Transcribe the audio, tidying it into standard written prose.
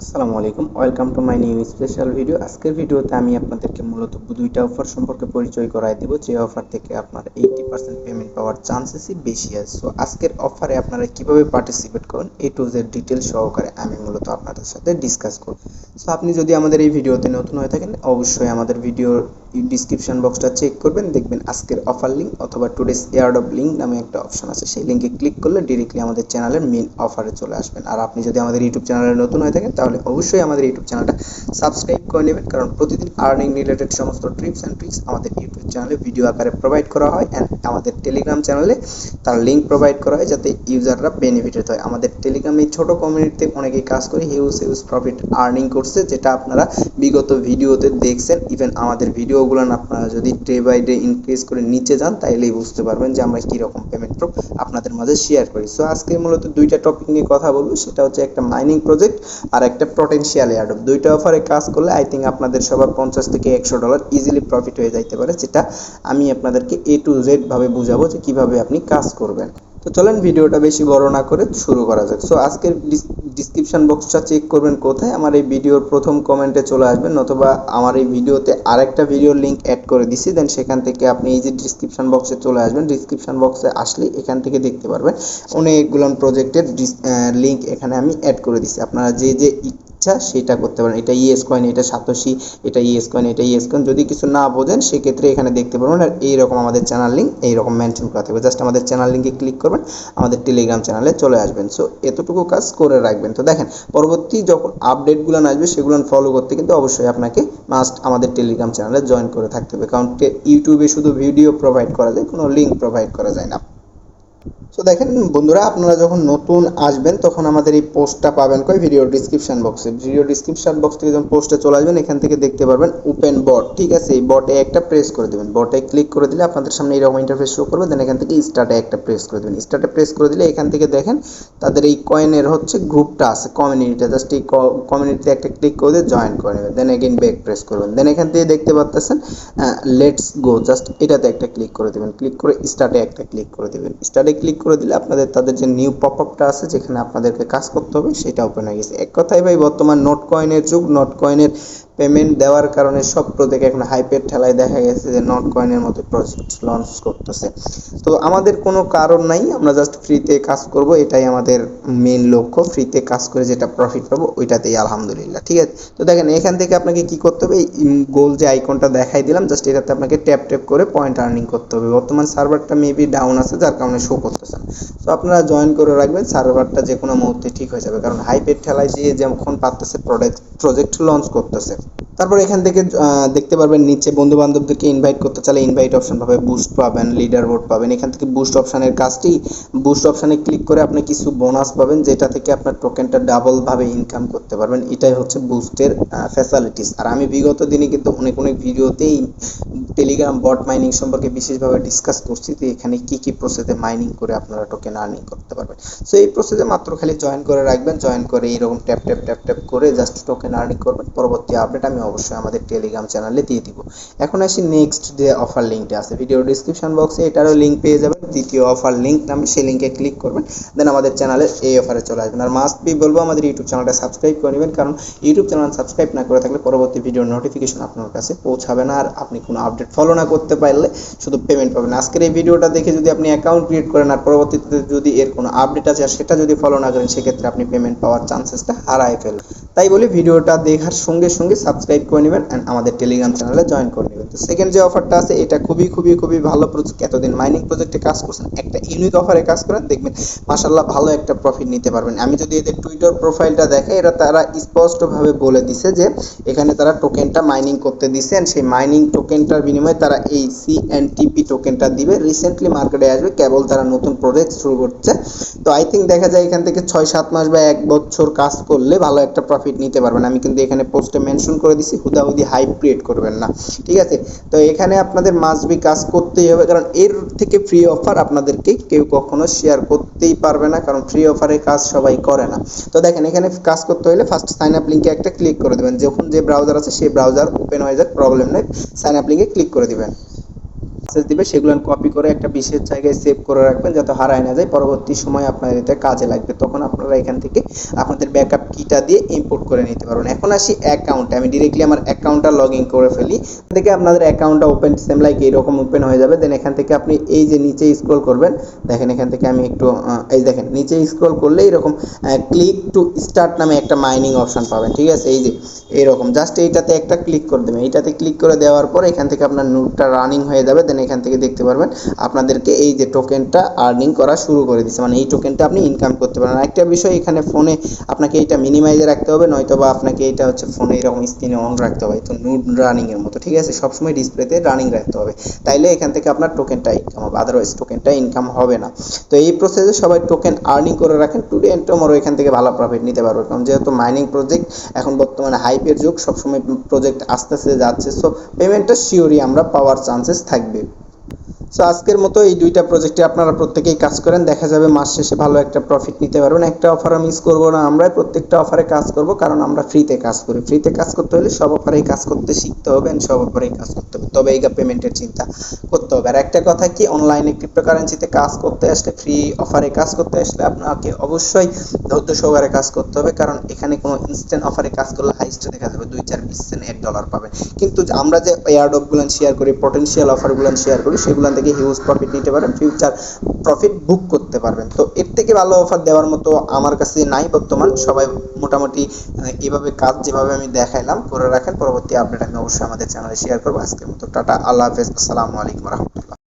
আসসালামু আলাইকুম, welcome to my new special video. আজকের ভিডিওতে আমি আপনাদেরকে মূলত দুইটা অফার সম্পর্কে পরিচয় করায় দেব, যে অফার থেকে আপনার 80% পেমেন্ট পাওয়ার চান্সেসই বেশি আছে। সো আজকের অফারে আপনারা কিভাবে পার্টিসিপেট করেন এ টু জেড ডিটেল সহকারে আমি মূলত আপনাদের সাথে ডিসকাস করব। সো আপনি যদি আমাদের এই ভিডিওতে নতুন হয়ে থাকেন, অবশ্যই আমাদের ভিডিওর ডিসক্রিপশন বক্সটা চেক করবেন, দেখবেন আজকের অফার লিঙ্ক অথবা টুডেস এয়ারড্রপ লিঙ্ক নামে একটা অপশন আছে। সেই লিঙ্কে ক্লিক করলে ডিরেক্টলি আমাদের চ্যানেলের মেন অফারে চলে আসবেন। আর আপনি যদি আমাদের ইউটিউব চ্যানেলে নতুন হয়ে থাকেন তাহলে অবশ্যই আমাদের ইউটিউব চ্যানেলটা সাবস্ক্রাইব করে নেবেন, কারণ প্রতিদিন আর্নিং রিলেটেড সমস্ত ট্রিপস অ্যান্ড ট্রিক্স আমাদের ইউটিউব চ্যানেলে ভিডিও আকারে প্রোভাইড করা হয়। অ্যান্ড আমাদের টেলিগ্রাম চ্যানেলে তার লিঙ্ক প্রোভাইড করা হয় যাতে ইউজাররা বেনিফিটেড হয়। আমাদের টেলিগ্রামে ছোটো কমিউনিটিতে অনেকেই কাজ করে হিউজ প্রফিট আর্নিং করছে, যেটা আপনারা বিগত ভিডিওতে দেখছেন। ইভেন আমাদের ভিডিওগুলো আপনারা যদি ডে বাই ডে ইনক্রিজ করে নিচে যান তাইলেই বুঝতে পারবেন যে আমরা কীরকম পেমেন্ট প্রুফ আপনাদের মাঝে শেয়ার করি। সো আজকে মূলত দুইটা টপিক নিয়ে কথা বলবো, সেটা হচ্ছে একটা মাইনিং প্রজেক্ট আর একটা পটেনশিয়াল এয়ারড্রপ। দুইটা অফারে কাজ করলে আই থিঙ্ক আপনাদের সবার $50 থেকে $100 ইজিলি প্রফিট হয়ে যাইতে পারে, যেটা আমি আপনাদেরকে এ টু জেড ভাবে বুঝাবো যে কিভাবে আপনি কাজ করবেন। তো চলেন ভিডিওটা বেশি বড় না করে শুরু করা যাক। সো আজকের ডিসক্রিপশন বক্সটা চেক করবেন কোথায়, আমার এই ভিডিওর প্রথম কমেন্টে চলে আসবেন, অথবা আমার এই ভিডিওতে আরেকটা ভিডিওর লিঙ্ক অ্যাড করে দিছি, দেন সেখান থেকে আপনি এই যে ডিসক্রিপশন বক্সে চলে আসবেন। ডিসক্রিপশন বক্সে আসলে এখান থেকে দেখতে পারবেন অনেকগুলো প্রজেক্টের লিঙ্ক এখানে আমি অ্যাড করে দিছি। আপনারা যে যে ইচ্ছা সেটা করতে পারেন। এটা ইএস কয়েন, এটা সাতোশি, এটা ইএস কয়েন, এটা ইএস কয়েন। যদি কিছু না বোঝেন সেক্ষেত্রে এখানে দেখতে পারবেন। আর এইরকম আমাদের চ্যানেল লিঙ্ক এইরকম মেনশন করা থাকবে, জাস্ট আমাদের চ্যানেল লিঙ্কে ক্লিক করবেন, আমাদের টেলিগ্রাম চ্যানেলে চলে আসবেন। সো এতটুকু কাজ করে রাখবেন। তো দেখেন, পরবর্তী যখন আপডেটগুলো আসবে সেগুলো ফলো করতে কিন্তু অবশ্যই আপনাকে মাস্ট আমাদের টেলিগ্রাম চ্যানেলে জয়েন করে থাকতে হবে, কারণ ইউটিউবে শুধু ভিডিও প্রোভাইড করা যায়, কোনো লিঙ্ক প্রোভাইড করা যায় না। তো দেখেন বন্ধুরা, আপনারা যখন নতুন আসবেন তখন আমাদের এই পোস্টটা পাবেন ভিডিও ডিসক্রিপশন বক্সে। ভিডিও ডিসক্রিপশন বক্স থেকে যখন পোস্টে চলে আসবেন এখান থেকে দেখতে পারবেন ওপেন বট। ঠিক আছে, এই বটে একটা প্রেস করে দেবেন। বটে ক্লিক করে দিলে আপনাদের সামনে এরকম ইন্টারফেস শো করবে। দেন এখান থেকে স্টার্টে একটা প্রেস করে দেবেন। স্টার্টে প্রেস করে দিলে এখান থেকে দেখেন তাদের এই কয়েনের গ্রুপটা আছে, কমিউনিটিটা। জাস্ট এই কমিউনিটিতে একটা ক্লিক করে দিয়ে জয়েন করে নেবেন। দেন এগেইন ব্যাক প্রেস করবেন। দেন এখান থেকে দেখতে পাচ্ছেন লেটস গো, জাস্ট এটাতে একটা ক্লিক করে দেবেন। ক্লিক করে স্টার্টে একটা ক্লিক করে দেবেন। স্টার্টে ক্লিক করে দিলে আপনাদের তাদের যে নিউ পপআপটা আছে যেখানে আপনাদেরকে কাজ করতে হবে সেটা ওপেন হয়ে গেছে। এক কথায় ভাই, বর্তমান নোট কয়েনের যুগ। নোট কয়েনের পেমেন্ট দেওয়ার কারণে সব প্রজেক্ট এখন হাইপের ঠেলায় দেখা গেছে যে নট কয়েনের মতো প্রজেক্ট লঞ্চ করতেছে। তো আমাদের কোনো কারণ নাই, আমরা জাস্ট ফ্রিতে কাজ করব, এটাই আমাদের মেন লক্ষ্য। ফ্রিতে কাজ করে যেটা প্রফিট পাবো ওইটাতেই আলহামদুলিল্লাহ। ঠিক আছে, তো দেখেন এখান থেকে আপনাকে কি করতে হবে, গোল যে আইকনটা দেখাই দিলাম, জাস্ট এটাতে আপনাকে ট্যাপ ট্যাপ করে পয়েন্ট আর্নিং করতে হবে। বর্তমান সার্ভারটা মেবি ডাউন আছে যার কারণে শো করতেছে না। তো আপনারা জয়েন করে রাখবেন, সার্ভারটা যে কোনো মুহূর্তে ঠিক হয়ে যাবে, কারণ হাইপের ঠেলায় দিয়ে যখন পারতেছে প্রজেক্ট লঞ্চ করতেছে। তারপর এখান থেকে দেখতে পারবেন নিচে বন্ধু বান্ধবদেরকে ইনভাইট করতে চাইলে ইনভাইট অপশন পাবে, বুস্ট পাবেন, লিডার বোর্ড পাবেন। এখান থেকে বুস্ট অপশনের কাজটি, বুস্ট অপশনে ক্লিক করে আপনি কিছু বোনাস পাবেন, যেটা থেকে আপনার টোকেনটা ডাবল ভাবে ইনকাম করতে পারবেন। এটাই হচ্ছে বুস্টের ফ্যাসিলিটিস। আর আমি বিগত দিনে কিন্তু অনেক ভিডিওতেই টেলিগ্রাম বট মাইনিং সম্পর্কে বিশেষভাবে ডিসকাস করছি, যে এখানে কি প্রসেসে মাইনিং করে আপনারা টোকেন আর্নিং করতে পারবেন। সো এই প্রসেসে মাত্র খালি জয়েন করে রাখবেন। জয়েন করে এইরকম ট্যাপ ট্যাপ করে জাস্ট টোকেন আর্নিং করবেন। পরবর্তী আপডেট আমি অবশ্যই আমাদের টেলিগ্রাম চ্যানেলে দিয়ে দিব। এখন আসি নেক্সট যে অফার লিঙ্কটা আছে ভিডিও ডিসক্রিপশন বক্সে, এটারও লিঙ্ক পেয়ে যাবেন। দ্বিতীয় অফার লিঙ্ক নামে সেই লিঙ্কে ক্লিক করবেন, দেন আমাদের চ্যানেলের এই অফারে চলে আসবেন। আর মাস্ট বি বলবো আমাদের ইউটিউব চ্যানেলটা সাবস্ক্রাইব করে নেবেন, কারণ ইউটিউব চ্যানেল সাবস্ক্রাইব না করে থাকলে পরবর্তী ভিডিওর নোটিফিকেশন আপনার কাছে পৌঁছাবে না, আর আপনি কোনো আপডেট ফলো না করতে পারলে শুধু পেমেন্ট পাবেন। আজকের এই ভিডিওটা দেখে যদি আপনি অ্যাকাউন্ট ক্রিয়েট করেন আর পরবর্তীতে যদি এর কোনো আপডেট আছে আর সেটা যদি ফলো না করেন, সেক্ষেত্রে আপনি পেমেন্ট পাওয়ার চান্সেসটা হারায় ফেলবেন। তাই বলি ভিডিওটা দেখার সঙ্গে সঙ্গে সাবস্ক্রাইব করে নেবেন অ্যান্ড আমাদের টেলিগ্রাম চ্যানেলে জয়েন করে নেবেন। তো সেকেন্ড যে অফারটা আছে এটা খুবই ভালো প্রজেক্ট। এতদিন মাইনিং প্রজেক্টে কাজ করছেন, একটা ইউনিক অফারে কাজ করেন, দেখবেন মাশাআল্লাহ ভালো একটা প্রফিট নিতে পারবেন। আমি যদি এদের টুইটার প্রোফাইলটা দেখে, এটা তারা স্পষ্টভাবে বলে দিছে যে এখানে তারা টোকেনটা মাইনিং করতে দিছে, এন্ড সেই মাইনিং টোকেনটার বিনিময়ে তারা এই CNTP টোকেনটা দিবে। রিসেন্টলি মার্কেটে আসবে, কেবল তারা নতুন প্রজেক্ট শুরু করছে। তো আই থিঙ্ক দেখা যায় এখান থেকে 6-7 মাস বা 1 বছর কাজ করলে ভালো একটা প্রফিট নিতে পারবেন। আমি কিন্তু এখানে পোস্টে মেনশন করে দিছি, হুদাহুদি হাইপ ক্রিয়েট করবেন না। ঠিক আছে, তো এখানে আপনাদের মাস্ট বি কাজ করতেই হবে, কারণ এর থেকে ফ্রি অফার আপনাদেরকে কেউ কখনো শেয়ার করতেই পারবে না, কারণ ফ্রি অফারে কাজ সবাই করে না। তো দেখেন এখানে কাজ করতে হলে ফার্স্ট সাইন আপ লিঙ্কে একটা ক্লিক করে দেবেন। যখন যে ব্রাউজার আছে সেই ব্রাউজার ওপেন হয়ে যাক, প্রবলেম নেই, সাইন আপ লিঙ্কে ক্লিক করে দিবেন। অ্যাক্সেস দিবে সেগুলো কপি করে একটা বিশেষ জায়গায় সেভ করে রাখবেন যাতে হারায় না যায়, পরবর্তী সময় আপনার এটা কাজে লাগবে, তখন আপনারা এখান থেকে আপনাদের ব্যাকআপ কিটা দিয়ে ইম্পোর্ট করে নিতে পারবেন। এখন আসি অ্যাকাউন্টে, আমি ডিরেক্টলি আমার অ্যাকাউন্টটা লগ ইন করে ফেলি। থেকে আপনাদের অ্যাকাউন্টটা ওপেন সেম লাইক এইরকম ওপেন হয়ে যাবে। দেন এখান থেকে আপনি এই যে নিচে স্ক্রল করবেন, দেখেন এখান থেকে আমি একটু এই দেখেন নিচে স্ক্রল করলে এরকম ক্লিক টু স্টার্ট নামে একটা মাইনিং অপশন পাবেন, ঠিক আছে? এই যে এইরকম জাস্ট এইটাতে একটা ক্লিক করে দেবেন। এইটাতে ক্লিক করে দেওয়ার পর এখান থেকে আপনার নোটটা রানিং হয়ে যাবে। দেন এখান থেকে দেখতে পারবেন আপনাদেরকে এই যে টোকেনটা আর্নিং করা শুরু করে দিচ্ছে, মানে এই টোকেনটা আপনি ইনকাম করতে পারেন। একটা বিষয় এখানে ফোনে আপনাকে এটা মিনিমাইজে রাখতে হবে, নয়তো বা আপনাকে এটা হচ্ছে ফোনে এরকম স্ক্রিনে অন রাখতে হবে, তো নোট রানিং এর মতো, ঠিক আছে? সবসময় ডিসপ্লেতে রানিং রাখতে হবে, তাইলে এখান থেকে আপনার টোকেনটা ইনকাম হবে, আদারওয়াইজ টোকেনটা ইনকাম হবে না। তো এই প্রসেসে সবাই টোকেন আর্নিং করে রাখেন, টুডে এন্ড টুমরো এখান থেকে ভালো প্রফিট নিতে পারবে, কারণ যেহেতু মাইনিং প্রজেক্ট এখন বর্তমানে হাইপের যুগ, সবসময় প্রজেক্ট আস্তে আস্তে যাচ্ছে, সো পেমেন্টটা শিওরই আমরা পাওয়ার চান্সেস থাকবে। সো আজকের মতো এই দুইটা প্রজেক্টে আপনারা প্রত্যেকেই কাজ করেন, দেখা যাবে মাস শেষে ভালো একটা প্রফিট নিতে পারবেন। একটা অফারও মিস করবো না, আমরা প্রত্যেকটা অফারে কাজ করব, কারণ আমরা ফ্রিতে কাজ করি। ফ্রিতে কাজ করতে হলে সব অফারেই কাজ করতে শিখতে হবে, সব অফারেই কাজ করতে হবে, তবে এই পেমেন্টের চিন্তা করতে হবে। আর একটা কথা কি, অনলাইনে ক্রিপ্টোকারেন্সিতে কাজ করতে আসলে, ফ্রি অফারে কাজ করতে আসলে আপনাকে অবশ্যই ধৈর্য সহকারে কাজ করতে হবে, কারণ এখানে কোনো ইনস্ট্যান্ট অফারে কাজ করলে হাইস্টে দেখা যাবে 2-4 সেন্ট $1 পাবেন, কিন্তু আমরা যে এয়ারড্রপগুলো শেয়ার করি, পটেনশিয়াল অফারগুলো শেয়ার করি, সেগুলো থেকে হিউজ প্রফিট নিতে পারেন, ফিউচার প্রফিট বুক করতে পারবেন। তো এর থেকে ভালো অফার দেওয়ার মতো আমার কাছে নাই বর্তমান। সবাই মোটামুটি এইভাবে কাজ যেভাবে আমি দেখাইলাম করে রাখেন, পরবর্তী আপডেট আমি অবশ্যই আমাদের চ্যানেলে শেয়ার করবো। আজকের মতো টাটা, আল্লাহ হাফেজ, আসসালামু আলাইকুম রহমতুল্লাহ।